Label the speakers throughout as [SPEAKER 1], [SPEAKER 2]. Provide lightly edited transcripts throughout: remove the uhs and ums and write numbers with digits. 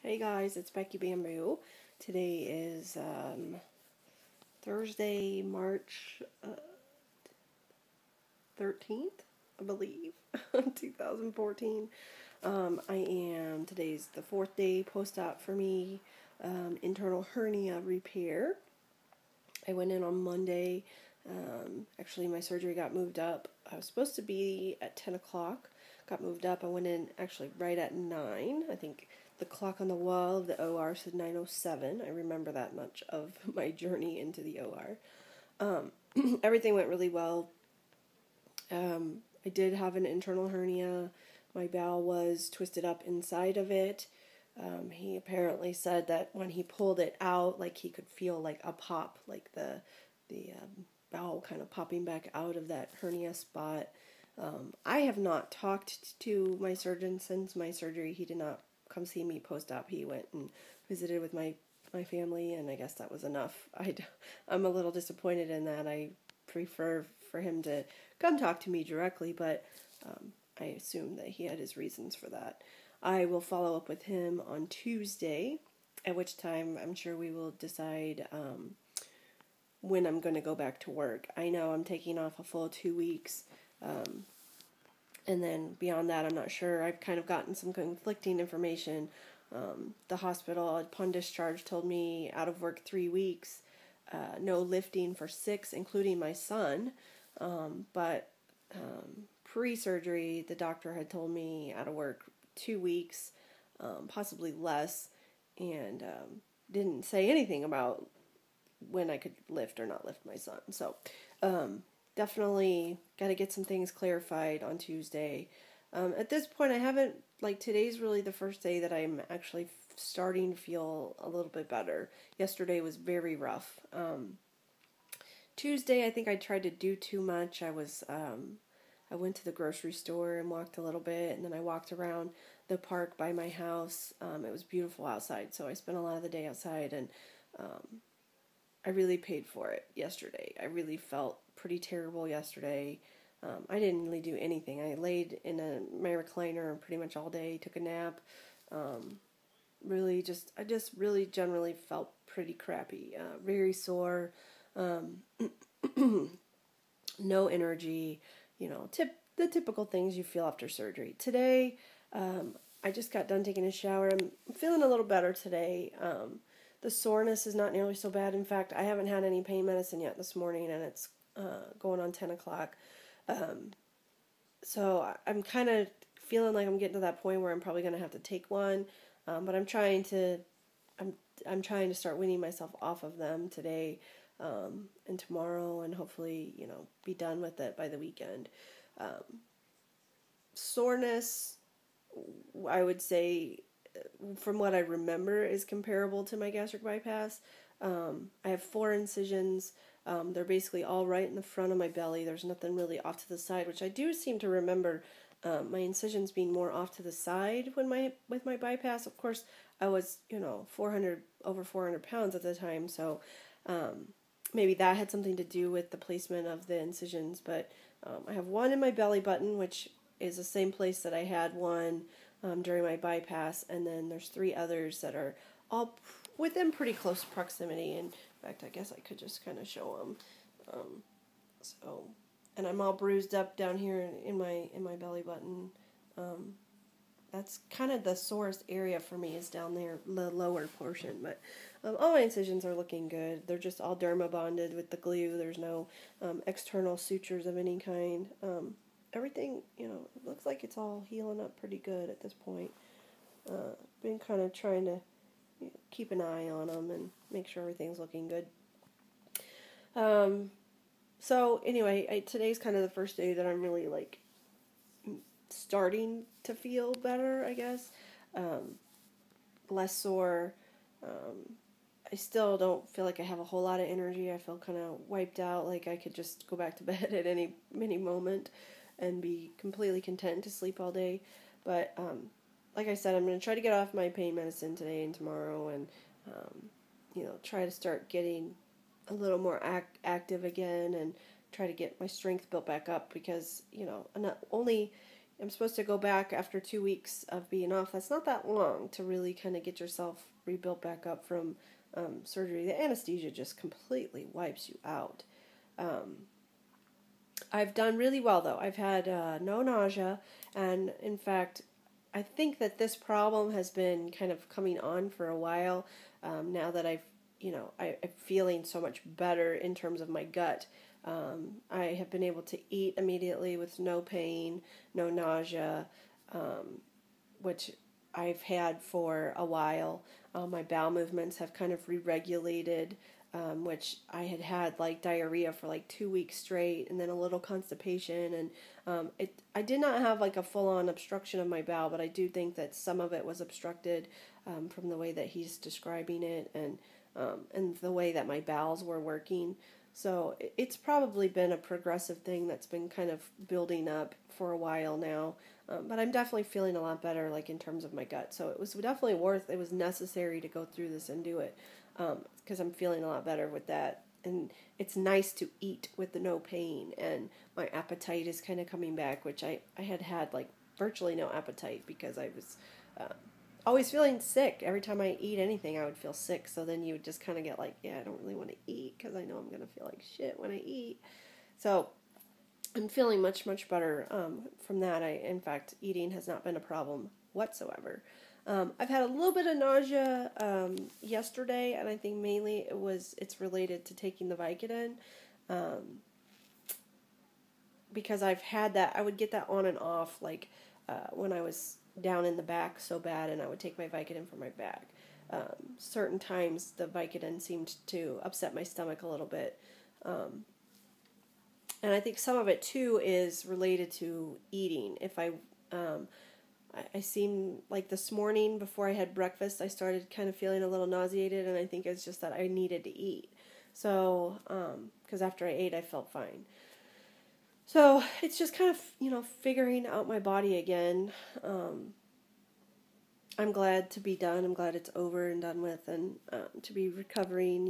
[SPEAKER 1] Hey guys, it's Becky Bamboo. Today is Thursday, March 13th, I believe, 2014. Today's the fourth day post-op for me, internal hernia repair. I went in on Monday. Actually, my surgery got moved up. I was supposed to be at 10 o'clock. Got moved up. I went in actually right at 9. I think the clock on the wall of the OR said 9:07. I remember that much of my journey into the OR. Everything went really well. I did have an internal hernia. My bowel was twisted up inside of it. He apparently said that when he pulled it out, like he could feel like a pop, like the bowel kind of popping back out of that hernia spot. I have not talked to my surgeon since my surgery. He did not come see me post-op. He went and visited with my family, and I guess that was enough. I'm a little disappointed in that. I prefer for him to come talk to me directly, but I assume that he had his reasons for that. I will follow up with him on Tuesday, at which time I'm sure we will decide when I'm going to go back to work. I know I'm taking off a full 2 weeks, and then beyond that, I'm not sure. I've kind of gotten some conflicting information. The hospital, upon discharge, told me out of work 3 weeks, no lifting for 6, including my son. But pre-surgery, the doctor had told me out of work 2 weeks, possibly less, and didn't say anything about when I could lift or not lift my son. So definitely got to get some things clarified on Tuesday. At this point, I haven't, today's really the first day that I'm actually starting to feel a little bit better. Yesterday was very rough. Tuesday, I think I tried to do too much. I went to the grocery store and walked a little bit, and then I walked around the park by my house. It was beautiful outside, so I spent a lot of the day outside, and I really paid for it yesterday. I really felt pretty terrible yesterday. I didn't really do anything. I laid in my recliner pretty much all day, took a nap. I just really generally felt pretty crappy. Very sore. No energy. The typical things you feel after surgery. Today, I just got done taking a shower. I'm feeling a little better today. The soreness is not nearly so bad. In fact, I haven't had any pain medicine yet this morning, and it's going on 10 o'clock. So I'm kind of feeling like I'm getting to that point where I'm probably going to have to take one, but I'm trying to start weaning myself off of them today and tomorrow, and hopefully, be done with it by the weekend. Soreness, I would say, from what I remember, is comparable to my gastric bypass. I have 4 incisions. They're basically all right in the front of my belly. There's nothing really off to the side, which I do seem to remember my incisions being more off to the side with my bypass. Of course, I was, over 400 pounds at the time, so maybe that had something to do with the placement of the incisions. But I have one in my belly button, which is the same place that I had one during my bypass, and then there's 3 others that are all within pretty close proximity. And in fact, I guess I could just kind of show them. And I'm all bruised up down here in my belly button. That's kind of the sorest area for me, is down there, the lower portion. But all my incisions are looking good. They're just all derma bonded with the glue. There's no external sutures of any kind. Everything, it looks like it's all healing up pretty good at this point. Been kind of trying to keep an eye on them and make sure everything's looking good. So anyway, today's kind of the first day that I'm really starting to feel better, I guess. Less sore. I still don't feel like I have a whole lot of energy. I feel kind of wiped out, like I could just go back to bed at any moment and be completely content to sleep all day. But like I said, I'm going to try to get off my pain medicine today and tomorrow, and try to start getting a little more active again, and try to get my strength built back up, because not only I'm supposed to go back after 2 weeks of being off. That's not that long to really kind of get yourself rebuilt back up from surgery. The anesthesia just completely wipes you out. I've done really well, though. I've had no nausea, and in fact, I think that this problem has been kind of coming on for a while. Now that I'm feeling so much better in terms of my gut. I have been able to eat immediately with no pain, no nausea, which I've had for a while. My bowel movements have kind of re-regulated, which I had like diarrhea for like 2 weeks straight, and then a little constipation, and I did not have like a full-on obstruction of my bowel, but I do think that some of it was obstructed from the way that he's describing it, and the way that my bowels were working. So it's probably been a progressive thing that's been kind of building up for a while now. But I'm definitely feeling a lot better, like in terms of my gut. So it was definitely it was necessary to go through this and do it, because I'm feeling a lot better with that. And it's nice to eat with the no pain, and my appetite is kind of coming back, which I had like virtually no appetite because I was always feeling sick. Every time I eat anything, I would feel sick. So then you would just kind of get like, yeah, I don't really want to eat because I know I'm going to feel like shit when I eat. So I'm feeling much, much better from that. In fact, eating has not been a problem whatsoever. I've had a little bit of nausea yesterday, and I think mainly it's related to taking the Vicodin, because I've had that. I would get that on and off, like when I was down in the back so bad, and I would take my Vicodin for my back. Certain times the Vicodin seemed to upset my stomach a little bit. And I think some of it too is related to eating. If I seem like this morning before I had breakfast, I started kind of feeling a little nauseated, and I think it's just that I needed to eat. So, because after I ate, I felt fine. So it's just kind of, figuring out my body again. I'm glad to be done. I'm glad it's over and done with, and to be recovering,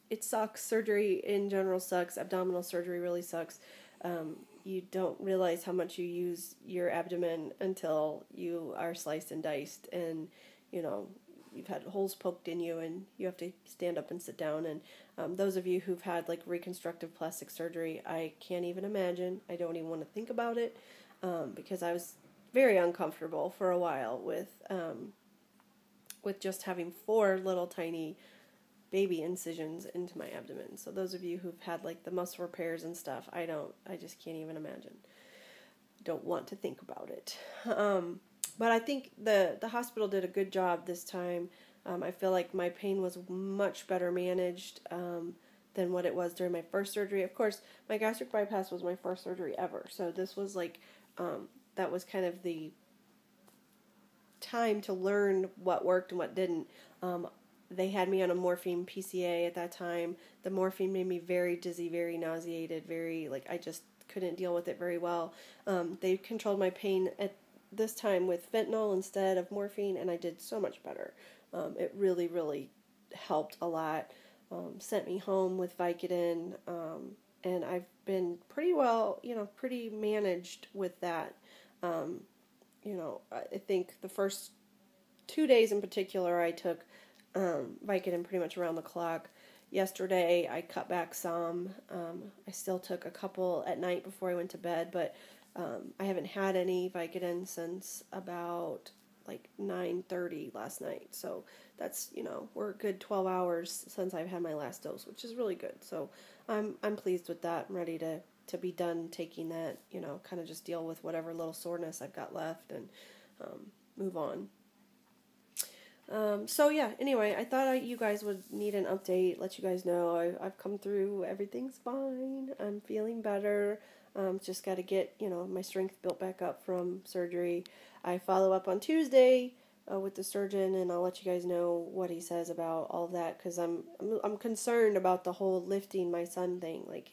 [SPEAKER 1] it sucks. Surgery in general sucks. Abdominal surgery really sucks. You don't realize how much you use your abdomen until you are sliced and diced, and, you've had holes poked in you, and you have to stand up and sit down. And those of you who've had like reconstructive plastic surgery, I can't even imagine. I don't even want to think about it, because I was very uncomfortable for a while with just having 4 little tiny baby incisions into my abdomen. So those of you who've had like the muscle repairs and stuff, I just can't even imagine. Don't want to think about it. But I think the hospital did a good job this time. I feel like my pain was much better managed than what it was during my first surgery. Of course, my gastric bypass was my first surgery ever. So this was like, that was kind of the time to learn what worked and what didn't. They had me on a morphine PCA at that time. The morphine made me very dizzy, very nauseated, I just couldn't deal with it very well. They controlled my pain at this time with fentanyl instead of morphine, and I did so much better. It really, really helped a lot. Sent me home with Vicodin, and I've been pretty well, pretty managed with that. I think the first 2 days in particular, I took Vicodin pretty much around the clock. Yesterday, I cut back some. I still took a couple at night before I went to bed, but I haven't had any Vicodin since about like 9:30 last night. So that's, we're a good 12 hours since I've had my last dose, which is really good. So I'm pleased with that. I'm ready to be done taking that, kind of just deal with whatever little soreness I've got left and move on. So yeah, anyway, I thought you guys would need an update, let you guys know I've come through, everything's fine, I'm feeling better, just got to get, my strength built back up from surgery. I follow up on Tuesday with the surgeon, and I'll let you guys know what he says about all of that, because I'm concerned about the whole lifting my son thing. Like,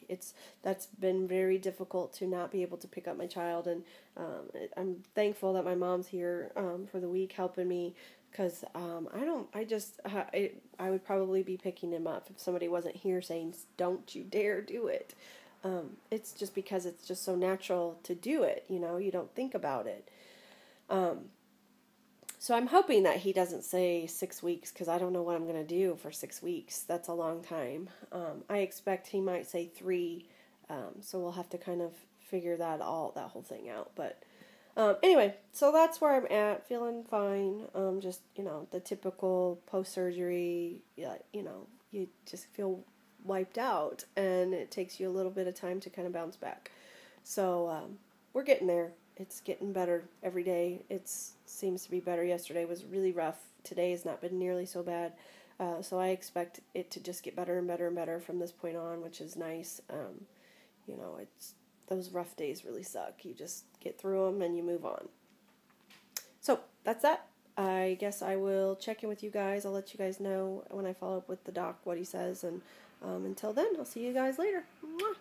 [SPEAKER 1] that's been very difficult to not be able to pick up my child, and I'm thankful that my mom's here for the week helping me, because I would probably be picking him up if somebody wasn't here saying, don't you dare do it. It's just because it's just so natural to do it, you know, you don't think about it. So I'm hoping that he doesn't say 6 weeks, because I don't know what I'm going to do for 6 weeks. That's a long time. I expect he might say 3, so we'll have to kind of figure that whole thing out. But anyway, so that's where I'm at, feeling fine. Just, you know, the typical post-surgery, you know, you just feel wiped out, and it takes you a little bit of time to kind of bounce back. So we're getting there. It's getting better every day. It seems to be better. Yesterday was really rough. Today has not been nearly so bad. So I expect it to just get better and better and better from this point on, which is nice. You know, those rough days really suck. You just get through them and you move on. So that's that. I guess I will check in with you guys. I'll let you guys know when I follow up with the doc what he says. And until then, I'll see you guys later. Mwah.